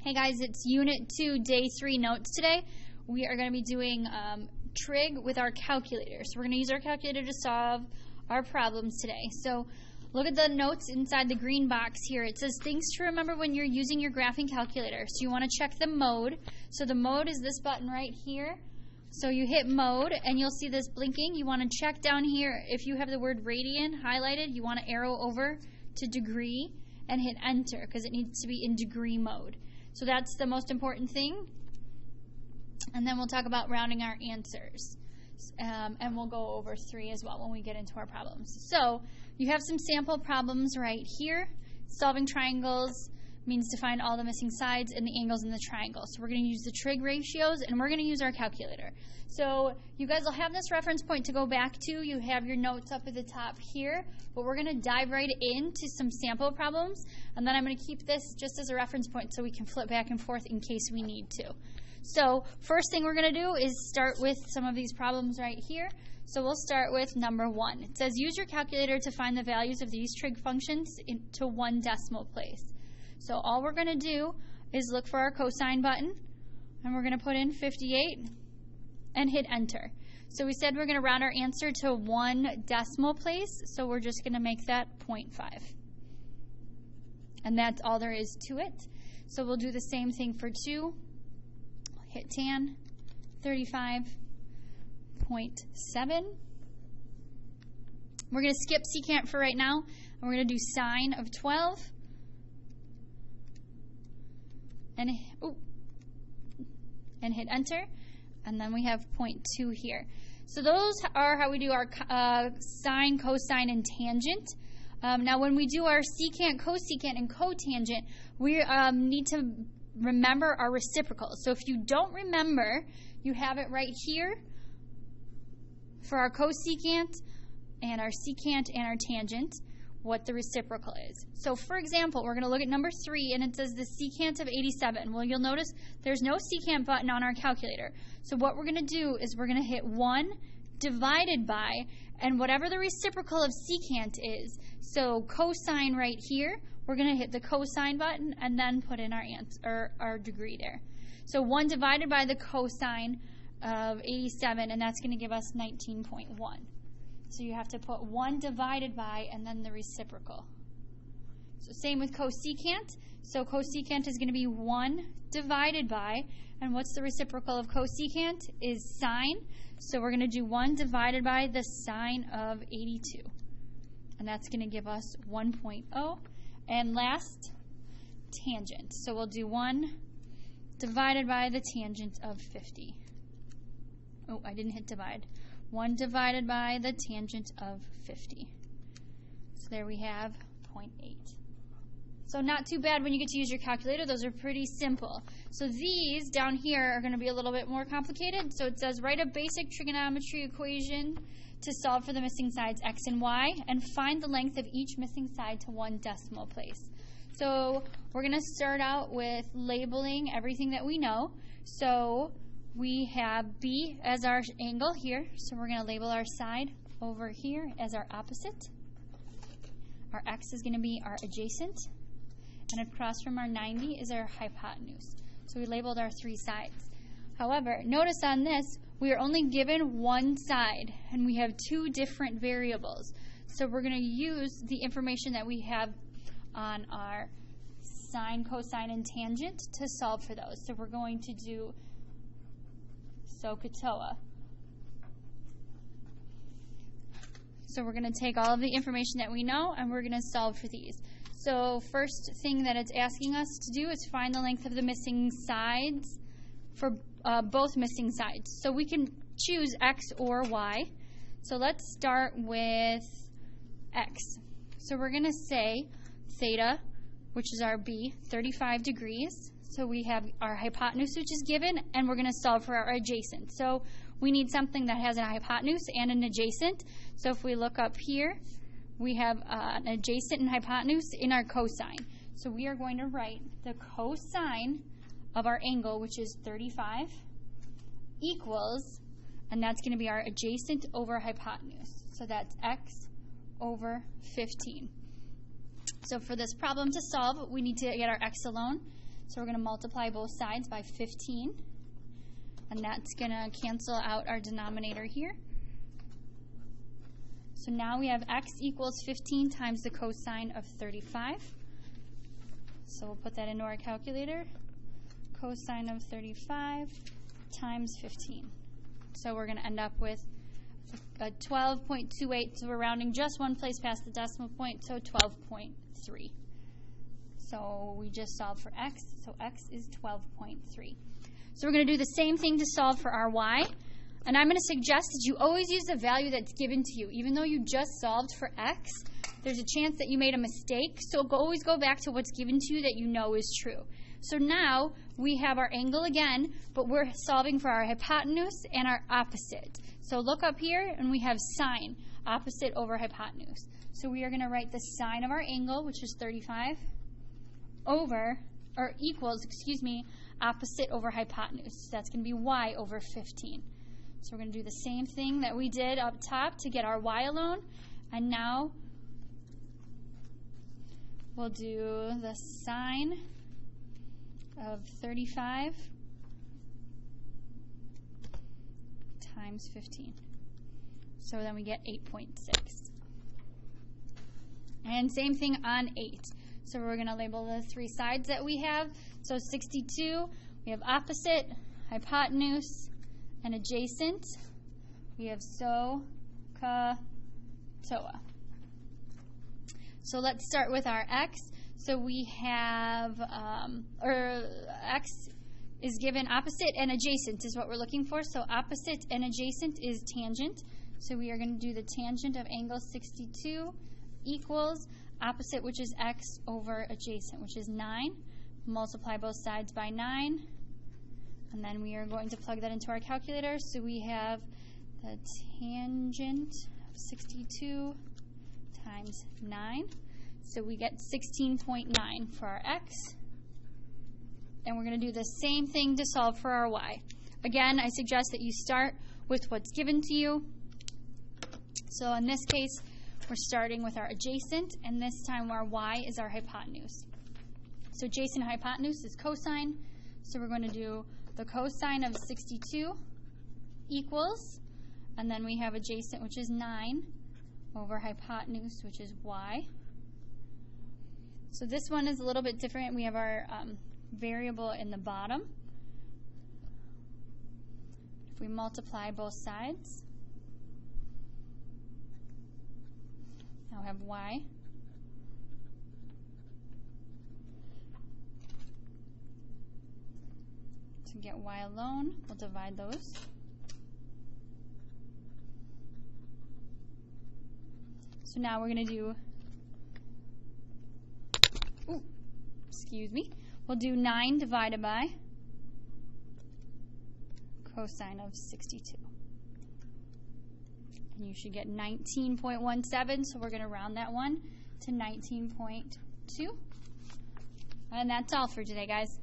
Hey guys, it's Unit 2, Day 3 notes today. We are going to be doing trig with our calculator. So we're going to use our calculator to solve our problems today. So look at the notes inside the green box here. It says things to remember when you're using your graphing calculator. So you want to check the mode. So the mode is this button right here. So you hit mode and you'll see this blinking. You want to check down here if you have the word radian highlighted. You want to arrow over to degree and hit enter because it needs to be in degree mode. So that's the most important thing. And then we'll talk about rounding our answers. And we'll go over 3 as well when we get into our problems. So you have some sample problems right here. Solving triangles means to find all the missing sides and the angles in the triangle. So we're going to use the trig ratios and we're going to use our calculator. So you guys will have this reference point to go back to. You have your notes up at the top here. But we're going to dive right into some sample problems. And then I'm going to keep this just as a reference point so we can flip back and forth in case we need to. So first thing we're going to do is start with some of these problems right here. So we'll start with number 1. It says use your calculator to find the values of these trig functions into one decimal place. So all we're going to do is look for our cosine button, and we're going to put in 58 and hit enter. So we said we're going to round our answer to one decimal place, so we're just going to make that 0.5. And that's all there is to it. So we'll do the same thing for 2. Hit tan, 35.7. We're going to skip secant for right now, and we're going to do sine of 12. And hit enter, and then we have 0.2 here. So those are how we do our sine, cosine, and tangent. Now when we do our secant, cosecant, and cotangent, we need to remember our reciprocals. So if you don't remember, you have it right here for our cosecant and our secant and our tangent, what the reciprocal is. So for example, we're going to look at number 3, and it says the secant of 87. Well, you'll notice there's no secant button on our calculator. So what we're going to do is we're going to hit 1 divided by, and whatever the reciprocal of secant is, so cosine right here, we're going to hit the cosine button and then put in our answer, our degree there. So 1 divided by the cosine of 87, and that's going to give us 19.1. So you have to put 1 divided by and then the reciprocal. So same with cosecant. So cosecant is going to be 1 divided by, and what's the reciprocal of cosecant? Is sine. So we're going to do 1 divided by the sine of 82. And that's going to give us 1.0. And last, tangent. So we'll do 1 divided by the tangent of 50. Oh, I didn't hit divide. 1 divided by the tangent of 50. So there we have 0.8. So not too bad when you get to use your calculator. Those are pretty simple. So these down here are going to be a little bit more complicated. So it says write a basic trigonometry equation to solve for the missing sides x and y and find the length of each missing side to one decimal place. So we're going to start out with labeling everything that we know. So we have B as our angle here, so we're going to label our side over here as our opposite. Our x is going to be our adjacent, and across from our 90 is our hypotenuse. So we labeled our 3 sides. However, notice on this, we are only given one side, and we have 2 different variables. So we're going to use the information that we have on our sine, cosine, and tangent to solve for those. So we're going to do Sohcahtoa. So we're going to take all of the information that we know and we're going to solve for these. So first thing that it's asking us to do is find the length of the missing sides for both missing sides. So we can choose x or y. So let's start with x. So we're going to say theta, which is our b, 35 degrees. So we have our hypotenuse, which is given, and we're going to solve for our adjacent. So we need something that has a hypotenuse and an adjacent. So if we look up here, we have an adjacent and hypotenuse in our cosine. So we are going to write the cosine of our angle, which is 35, equals, and that's going to be our adjacent over hypotenuse. So that's x over 15. So for this problem to solve, we need to get our x alone. So we're going to multiply both sides by 15. And that's going to cancel out our denominator here. So now we have x equals 15 times the cosine of 35. So we'll put that into our calculator. Cosine of 35 times 15. So we're going to end up with a 12.28. So we're rounding just one place past the decimal point, so 12.3. So we just solved for x, so x is 12.3. So we're going to do the same thing to solve for our y. And I'm going to suggest that you always use the value that's given to you. Even though you just solved for x, there's a chance that you made a mistake. So always go back to what's given to you that you know is true. So now we have our angle again, but we're solving for our hypotenuse and our opposite. So look up here, and we have sine, opposite over hypotenuse. So we are going to write the sine of our angle, which is 35, equals, opposite over hypotenuse. So that's going to be y over 15. So we're going to do the same thing that we did up top to get our y alone. And now we'll do the sine of 35 times 15. So then we get 8.6. And same thing on 8. So we're going to label the three sides that we have. So 62, we have opposite, hypotenuse, and adjacent. We have Sohcahtoa. So let's start with our x. So we have, x is given opposite and adjacent is what we're looking for. So opposite and adjacent is tangent. So we are going to do the tangent of angle 62 equals opposite, which is x, over adjacent, which is 9. Multiply both sides by 9. And then we are going to plug that into our calculator. So we have the tangent of 62 times 9. So we get 16.9 for our x. And we're going to do the same thing to solve for our y. Again, I suggest that you start with what's given to you. So in this case, we're starting with our adjacent, and this time our y is our hypotenuse. So adjacent and hypotenuse is cosine. So we're going to do the cosine of 62 equals, and then we have adjacent, which is 9, over hypotenuse, which is y. So this one is a little bit different. We have our variable in the bottom. If we multiply both sides, now we have y. To get y alone, we'll divide those. So now we're going to do, we'll do 9 divided by cosine of 62. And you should get 19.17, so we're going to round that one to 19.2. And that's all for today, guys.